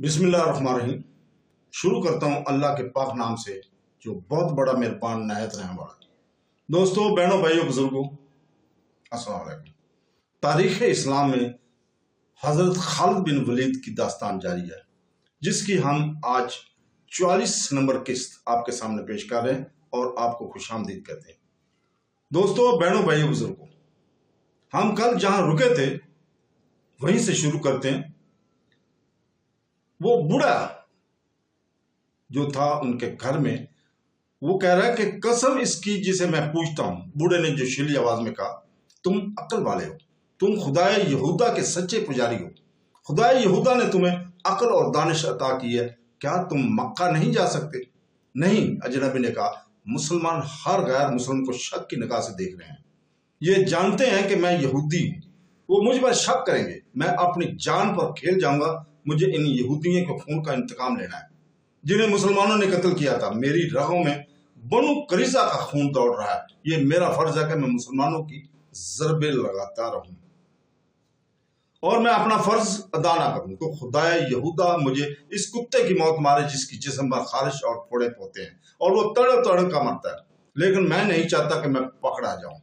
बिस्मिल्लाहिर्रहमानिर्रहीम। शुरू करता हूँ अल्लाह के पाक नाम से जो बहुत बड़ा मेहरबान नहायत रहम वाला। दोस्तों, बहनों, भाइयों, बुजुर्गों, अस्सलाम वालेकुम। तारीख़ इस्लाम में हज़रत खालिद बिन वलीद की दास्तान जारी है, जिसकी हम आज 44 नंबर किस्त आपके सामने पेश कर रहे हैं और आपको खुशामदीद कहते हैं। दोस्तों, बहनों, भाइयों, बुजुर्गों, हम कल जहाँ रुके थे वहीं से शुरू करते हैं। वो बूढ़ा जो था उनके घर में, वो कह रहा है कि कसम इसकी जिसे मैं पूछता हूं। बूढ़े ने जोशीली आवाज में कहा, तुम अक्ल वाले हो, तुम खुदाए यहूदा के सच्चे पुजारी हो। खुदाए यहूदा ने तुम्हें अक्ल और दानिश अता की है, क्या तुम मक्का नहीं जा सकते? नहीं, अजनबी ने कहा, मुसलमान हर गैर मुसलमान को शक की निगाह से देख रहे हैं। ये जानते हैं कि मैं यहूदी हूं, वो मुझ पर शक करेंगे, मैं अपनी जान पर खेल जाऊंगा। मुझे इन यहूदियों के खून का इंतकाम लेना है जिन्हें मुसलमानों ने कत्ल किया था। मेरी रगों में बनु करीजा का खून दौड़ रहा है। ये मेरा फर्ज है कि मैं मुसलमानों की ज़रबे लगाता रहूं और मैं अपना फर्ज अदा ना करूं तो खुदाए यहूदा मुझे इस कुत्ते की मौत मारे जिसकी जिस्म पर खारिश और फोड़े पोते हैं और वो तड़प तड़प का मरता है। लेकिन मैं नहीं चाहता कि मैं पकड़ा जाऊं।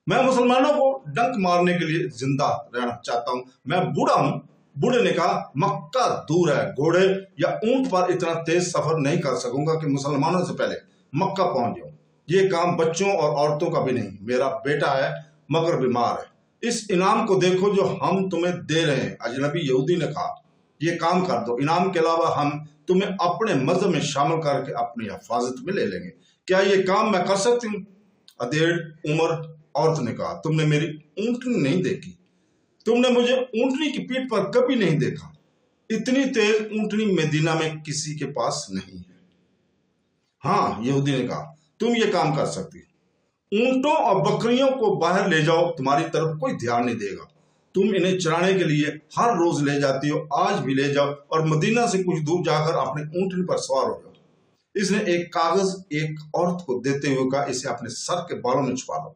मैं मुसलमानों को डंक मारने के लिए जिंदा रहना चाहता हूं। मैं बूढ़ा हूं। बूढ़े ने कहा, मक्का दूर है, घोड़े या ऊंट पर इतना तेज सफर नहीं कर सकूंगा कि मुसलमानों से पहले मक्का पहुंच जाऊं। ये काम बच्चों और औरतों का भी नहीं। मेरा बेटा है मगर बीमार है। इस इनाम को देखो जो हम तुम्हें दे रहे हैं। अजनबी यहूदी ने कहा, ये काम कर दो, इनाम के अलावा हम तुम्हें अपने मजहब में शामिल करके अपनी हिफाजत में ले लेंगे। क्या ये काम मैं कर सकती हूँ? अधेड़ उम्र औरत ने कहा, तुमने मेरी ऊंटनी नहीं देखी, तुमने मुझे ऊंटनी की पीठ पर कभी नहीं देखा। इतनी तेज ऊंटनी मदीना में किसी के पास नहीं है। हाँ, यहूदी ने कहा, तुम ये काम कर सकती हो। ऊंटों और बकरियों को बाहर ले जाओ, तुम्हारी तरफ कोई ध्यान नहीं देगा। तुम इन्हें चराने के लिए हर रोज ले जाती हो, आज भी ले जाओ और मदीना से कुछ दूर जाकर अपने ऊंटनी पर सवार हो जाओ। इसने एक कागज एक औरत को देते हुए कहा, इसे अपने सर के बालों में छुपा लो।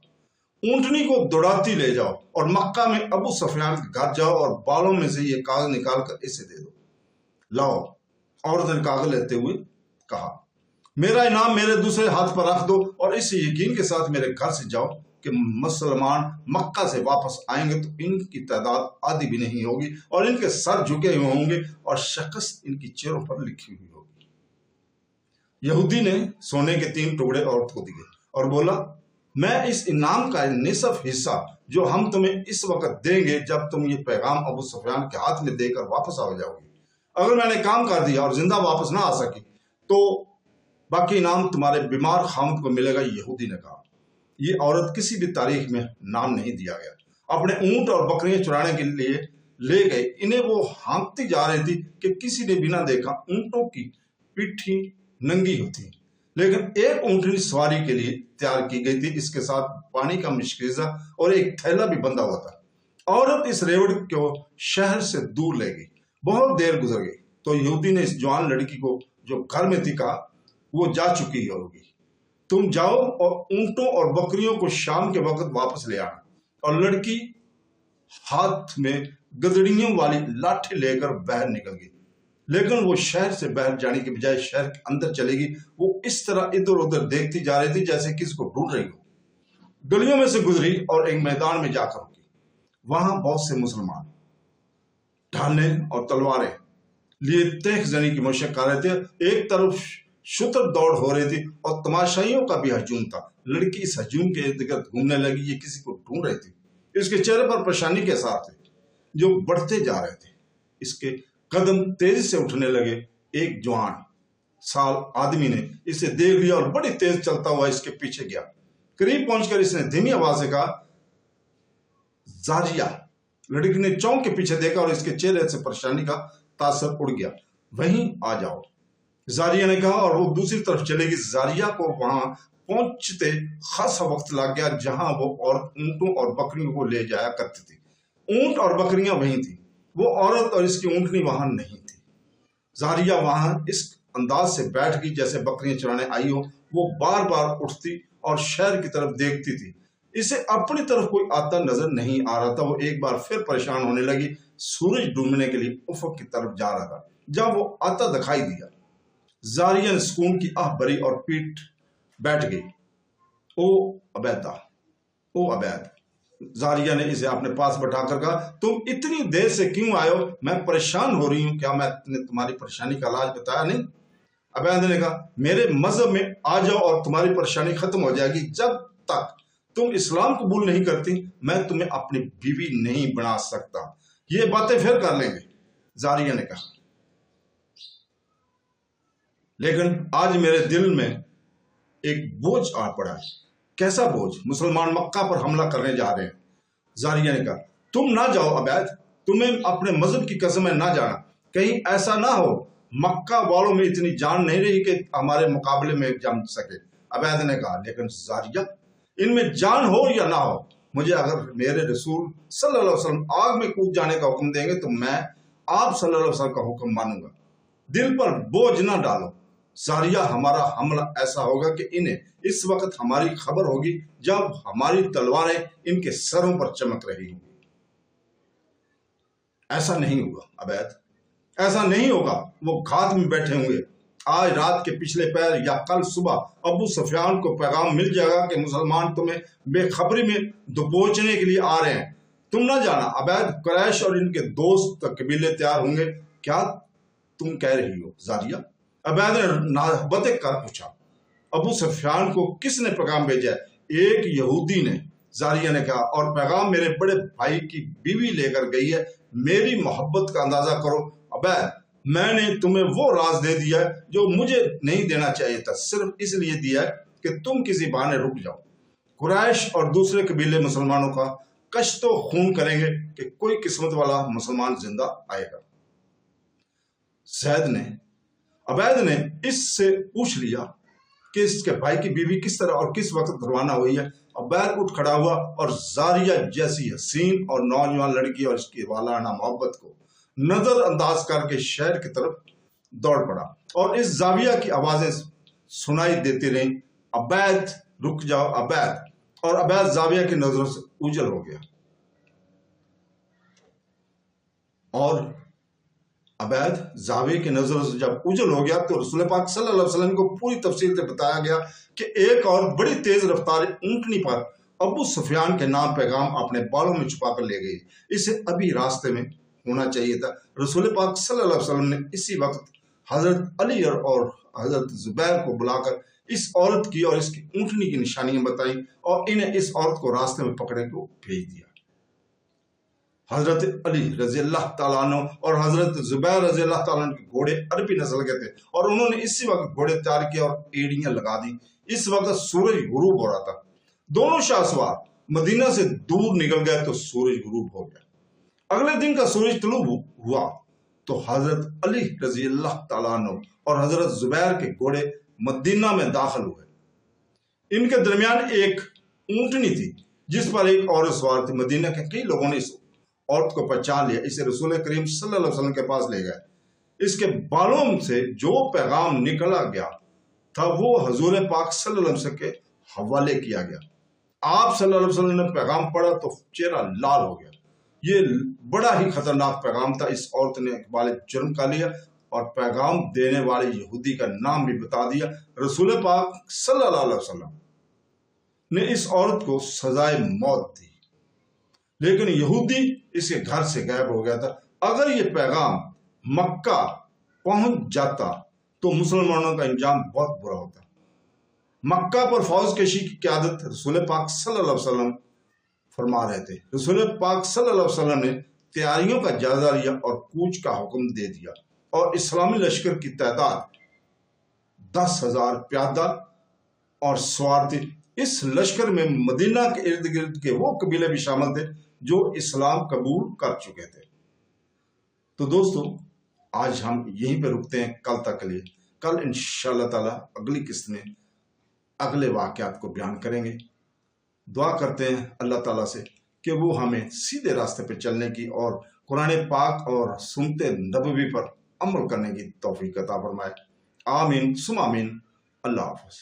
ऊंटनी को दौड़ाती ले जाओ और मक्का में अबू सुफियान के घर जाओ और बालों में से ये कागज निकाल कर इसे दे दो। लाओ, औरत ने कागज लेते हुए कहा, मेरा इनाम मेरे दूसरे हाथ पर रख दो और इस यकीन के साथ मेरे घर से जाओ कि मुसलमान मक्का से वापस आएंगे तो इनकी तादाद आधी भी नहीं होगी और इनके सर झुके हुए होंगे और शिकस्त इनकी चेहरों पर लिखी हुई होगी। यहूदी ने सोने के 3 टुकड़े औरत को दिए और बोला, मैं इस इनाम का निसफ हिस्सा जो हम तुम्हें इस वक्त देंगे जब तुम ये पैगाम अबू सुफियान के हाथ में देकर वापस आ जाओगी। अगर मैंने काम कर दिया और जिंदा वापस ना आ सकी तो बाकी इनाम तुम्हारे बीमार खामद को मिलेगा। यहूदी ने कहा, ये औरत किसी भी तारीख में नाम नहीं दिया गया। अपने ऊंट और बकरियां चुराने के लिए ले गए। इन्हें वो हाँकती जा रही थी कि किसी ने बिना देखा ऊंटों की पिट्ठी नंगी होती, लेकिन एक ऊंटनी सवारी के लिए तैयार की गई थी। इसके साथ पानी का मिश्कीजा और एक थैला भी बंधा हुआ था। औरत इस रेवड़ को शहर से दूर ले गई। बहुत देर गुजर गई तो यहूदी ने इस जवान लड़की को जो घर में थी कहा, वो जा चुकी होगी, तुम जाओ और ऊंटों और बकरियों को शाम के वक्त वापस ले आना। और लड़की हाथ में गदड़ियों वाली लाठी लेकर बाहर निकल गई। लेकिन वो शहर से बाहर जाने के बजाय शहर के अंदर चलेगी। वो इस तरह इधर उधर देखती जा रही थी जैसे किसी को ढूंढ रही हो। गलियों में से गुजरी और एक मैदान में जाकर रुकी। वहां बहुत से मुसलमान ढाले और तलवारें लिए तेख जनी की मशक कर रहे थे। एक तरफ शुतर दौड़ हो रही थी और तमाशाइयों का भी हजूम था। लड़की इस हजूम के इर्द गिर्द घूमने लगी। ये किसी को ढूंढ रही थी। इसके चेहरे पर परेशानी के आसार थे जो बढ़ते जा रहे थे। इसके कदम तेजी से उठने लगे। एक जवान साल आदमी ने इसे देख लिया और बड़ी तेज चलता हुआ इसके पीछे गया। करीब पहुंचकर इसने धीमी आवाज से कहा, जारिया। लड़की ने चौंक के पीछे देखा और इसके चेहरे से परेशानी का तासर उड़ गया। वहीं आ जाओ, जारिया ने कहा और वो दूसरी तरफ चलेगी। जारिया को वहां पहुंचते खासा वक्त लग गया जहां वो औरत ऊंटों और बकरियों को ले जाया करती थी। ऊंट और बकरियां वहीं थी, वो औरत और इसकी ऊंटनी वहां नहीं थी। जारिया वहां इस अंदाज से बैठ गई जैसे बकरियां चराने आई हो। वो बार बार उठती और शहर की तरफ देखती थी। इसे अपनी तरफ कोई आता नजर नहीं आ रहा था। वो एक बार फिर परेशान होने लगी। सूरज डूबने के लिए उफक की तरफ जा रहा था। जब वो आता दिखाई दिया, जारिया ने सुकून की आह भरी और पीठ बैठ गई। ओ अबैदा, ओ अबैद। जारिया ने इसे अपने पास बैठाकर कहा, तुम इतनी देर से क्यों आए हो? मैं परेशान हो रही हूं। क्या मैंने तुम्हारी परेशानी का इलाज बताया नहीं? अबैद ने कहा, मेरे मजहब में आ जाओ और तुम्हारी परेशानी खत्म हो जाएगी। जब तक तुम इस्लाम कबूल नहीं करती, मैं तुम्हें अपनी बीवी नहीं बना सकता। ये बातें फिर कर लेंगे, जारिया ने कहा। लेकिन आज मेरे दिल में एक बोझ आ पड़ा है। कैसा बोझ? मुसलमान मक्का पर हमला करने जा रहे हैं। जारिया ने कहा, तुम ना जाओ अबैद, तुम्हें अपने मजहब की कसम है ना जाना। कहीं ऐसा ना हो मक्का वालों में इतनी जान नहीं रही कि हमारे मुकाबले में जम सके। अबैद ने कहा, लेकिन जारिया, इनमें जान हो या ना हो, मुझे अगर मेरे रसूल सल्लल्लाहु अलैहि वसल्लम आग में कूद जाने का हुक्म देंगे तो मैं आप सल्लल्लाहु अलैहि वसल्लम का हुक्म मानूंगा। दिल पर बोझ ना डालो जारिया, हमारा हमला ऐसा होगा कि इन्हें इस वक्त हमारी खबर होगी जब हमारी तलवारें इनके सरों पर चमक रही होंगी। ऐसा नहीं होगा अबैद, ऐसा नहीं होगा। वो घात में बैठे होंगे। आज रात के पिछले पैर या कल सुबह अबू सुफियान को पैगाम मिल जाएगा कि मुसलमान तुम्हें बेखबरी में दबोचने के लिए आ रहे हैं। तुम ना जाना अबैद, कुरैश और इनके दोस्त कबीले तैयार होंगे। क्या तुम कह रही हो जारिया? अबैद ने नाहबत कर पूछा, अबू सुफियान को किसने पैगाम भेजा? एक यहूदी ने, जारिया ने कहा, और पैगाम मेरे बड़े भाई की बीवी लेकर गई है। मेरी मोहब्बत का अंदाजा करो अबैद, मैंने तुम्हें वो राज दे दिया है जो मुझे नहीं देना चाहिए था, सिर्फ इसलिए दिया है कि तुम किसी बहाने रुक जाओ। कुरैश और दूसरे कबीले मुसलमानों का कश्तो खून करेंगे कि कोई किस्मत वाला मुसलमान जिंदा आएगा। अबैद ने इससे पूछ लिया कि इसके भाई की बीवी किस तरह और किस वक्त रवाना हुई है। अबैद उठ खड़ा हुआ और जारिया जैसी हसीन और नौजवान लड़की और इसकी वालाना मोहब्बत को नजरअंदाज करके शहर की तरफ दौड़ पड़ा और इस जाविया की आवाजें सुनाई देती रही, अबैद रुक जाओ अबैद। और अबैद जाविया की नजरों से उजल हो गया। और अबैद जाविया की नजरों से जब उजल हो गया तो रसूल पाक सल्लल्लाहु अलैहि वसल्लम को पूरी तफसील से बताया गया कि एक और बड़ी तेज रफ्तार ऊंटनी पर अबू सुफियान के नाम पैगाम अपने बालों में छुपा कर ले गई। इसे अभी रास्ते में होना चाहिए था। रसूल पाक सल्लल्लाहु अलैहि वसल्लम ने इसी वक्त हजरत अली और हजरत जुबैर को बुलाकर इस औरत की और इसकी ऊंटनी की निशानियां बताई और इन्हें इस औरत को रास्ते में पकड़ने को भेज दिया। हजरत अली रजी अल्लाह ताला अन्हु और हजरत जुबैर रजी अल्लाह ताला अन्हु के घोड़े अरबी नस्ल के थे और उन्होंने इसी वक्त घोड़े तैयार किए और एड़ियां लगा दी। इस वक्त सूरज गुरूब हो रहा था। दोनों शाहसवार मदीना से दूर निकल गए तो सूरज गुरूब हो गया। अगले दिन का सूरज तुलू हुआ तो हजरत अली रजी अल्लाह ताला अन्हु और हजरत जुबैर के घोड़े मदीना में दाखिल हुए। इनके दरमियान एक ऊंटनी थी जिस पर एक औरत सवार थी। मदीना के कई लोगों ने इस औरत को पहचान लिया, इसे रसूल करीम सल्लल्लाहु अलैहि वसल्लम के पास ले गए। इसके बालों से जो पैगाम निकला गया था वो हजूर पाक सल्लल्लाहु अलैहि वसल्लम के हवाले किया गया। आप सल्लल्लाहु अलैहि वसल्लम ने पैगाम पढ़ा तो चेहरा लाल हो गया। ये बड़ा ही खतरनाक पैगाम था। इस औरत ने इकबाल जुर्म का लिया और पैगाम देने वाले यहूदी का नाम भी बता दिया। रसूल पाक सल्लल्लाहु अलैहि वसल्लम ने इस औरत को सजाए मौत दी, लेकिन यहूदी इसके घर से गायब हो गया था। अगर ये पैगाम मक्का पहुंच जाता तो मुसलमानों का इंजाम बहुत बुरा होता। मक्का पर फौज कशी की क़यादत रसूल पाक सल्लल्लाहु अलैहि वसल्लम फरमा रहे थे। रसूल पाक सल्लल्लाहु अलैहि वसल्लम ने तैयारियों का जायजा लिया और कूच का हुक्म दे दिया और इस्लामी लश्कर की तादाद 10,000 प्यादा और सवार थी। इस लश्कर में मदीना के इर्द गिर्द के वो कबीले भी शामिल थे जो इस्लाम कबूल कर चुके थे। तो दोस्तों आज हम यहीं पे रुकते हैं कल तक के लिए। कल इंशाअल्लाह ताला अगली किस्त में अगले वाक़यात को बयान करेंगे। दुआ करते हैं अल्लाह ताला से कि वो हमें सीधे रास्ते पे चलने की और कुरान पाक और सुन्नत नबवी पर अमल करने की तौफीक अता फरमाए। आमीन सुम आमीन। अल्लाह हाफ़िज़।